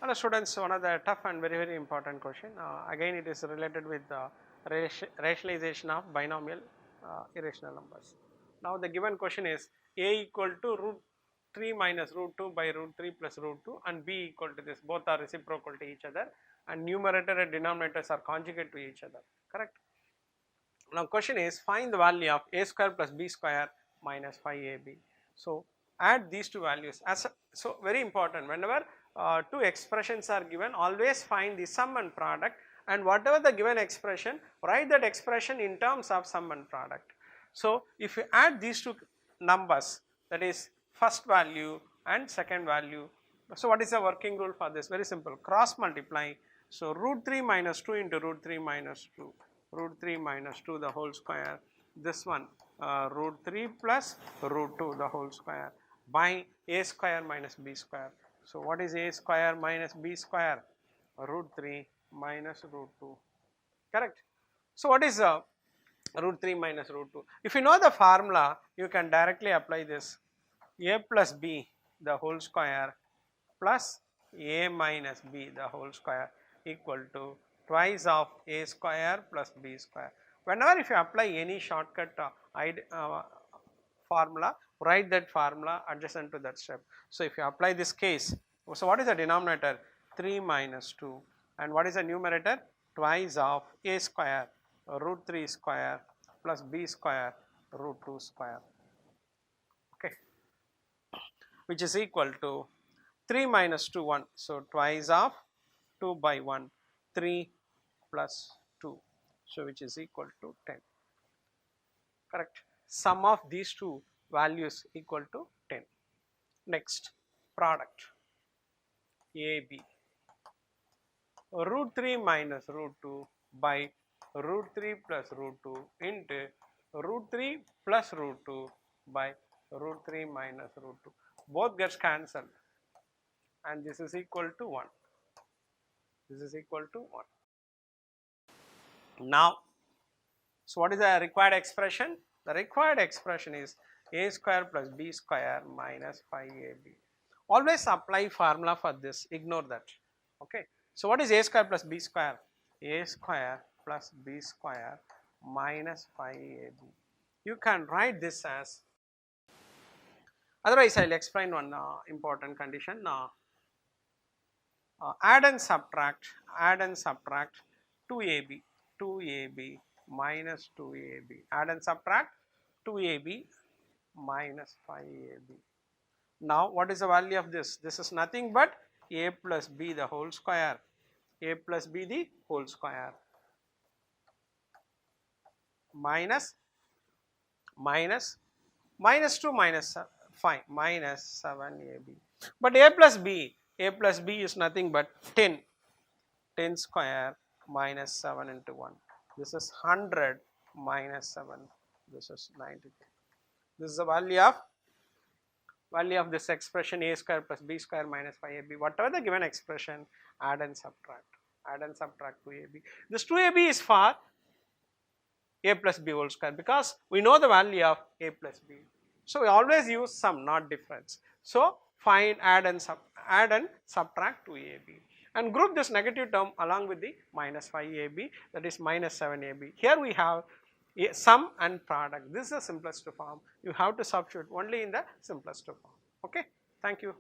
Hello students, one of the tough and very important question. Again it is related with the rationalization of binomial irrational numbers. Now the given question is a equal to root 3 minus root 2 by root 3 plus root 2 and b equal to this, both are reciprocal to each other and numerator and denominators are conjugate to each other, correct. Now question is find the value of a square plus b square minus 5ab. So add these two values so very important, whenever two expressions are given, always find the sum and product, and whatever the given expression, write that expression in terms of sum and product. So if you add these two numbers, that is first value and second value, so what is the working rule for this? Very simple, cross multiply. So root 3 minus 2 into root 3 minus 2, root 3 minus 2 the whole square, this one root 3 plus root 2 the whole square by a square minus b square. So what is a square minus b square? Root 3 minus root 2, correct. So what is root 3 minus root 2? If you know the formula, you can directly apply this, a plus b the whole square plus a minus b the whole square equal to twice of a square plus b square. Whenever if you apply any shortcut formula, write that formula adjacent to that step. So if you apply this case, so what is the denominator? 3 minus 2, and what is the numerator? Twice of a square root 3 square plus b square root 2 square, okay, which is equal to 3 minus 2 1, so twice of 2 by 1 3 plus 2, so which is equal to 10, correct. Sum of these two values equal to 10. Next, product AB, root 3 minus root 2 by root 3 plus root 2 into root 3 plus root 2 by root 3 minus root 2, both gets cancelled and this is equal to 1, this is equal to 1. Now, so what is the required expression? The required expression is a square plus b square minus 5ab. Always apply formula for this, ignore that, okay. So what is a square plus b square? A square plus b square minus 5ab. You can write this as, otherwise I will explain one important condition. Add and subtract 2ab minus 2ab, add and subtract 2ab minus 5ab. Now what is the value of this? This is nothing but a plus b the whole square, a plus b the whole square minus 2 minus 5 minus 7ab. But a plus b is nothing but 10 square minus 7 into 1. This is 100 minus 7. This is 92. This is the value of this expression a square plus b square minus 5ab. Whatever the given expression, add and subtract 2ab. This 2ab is for a plus b whole square because we know the value of a plus b. So we always use sum, not difference. So find add and subtract 2ab. And group this negative term along with the minus 5ab, that is minus 7ab. Here we have a sum and product. This is the simplest form. You have to substitute only in the simplest form. Okay, thank you.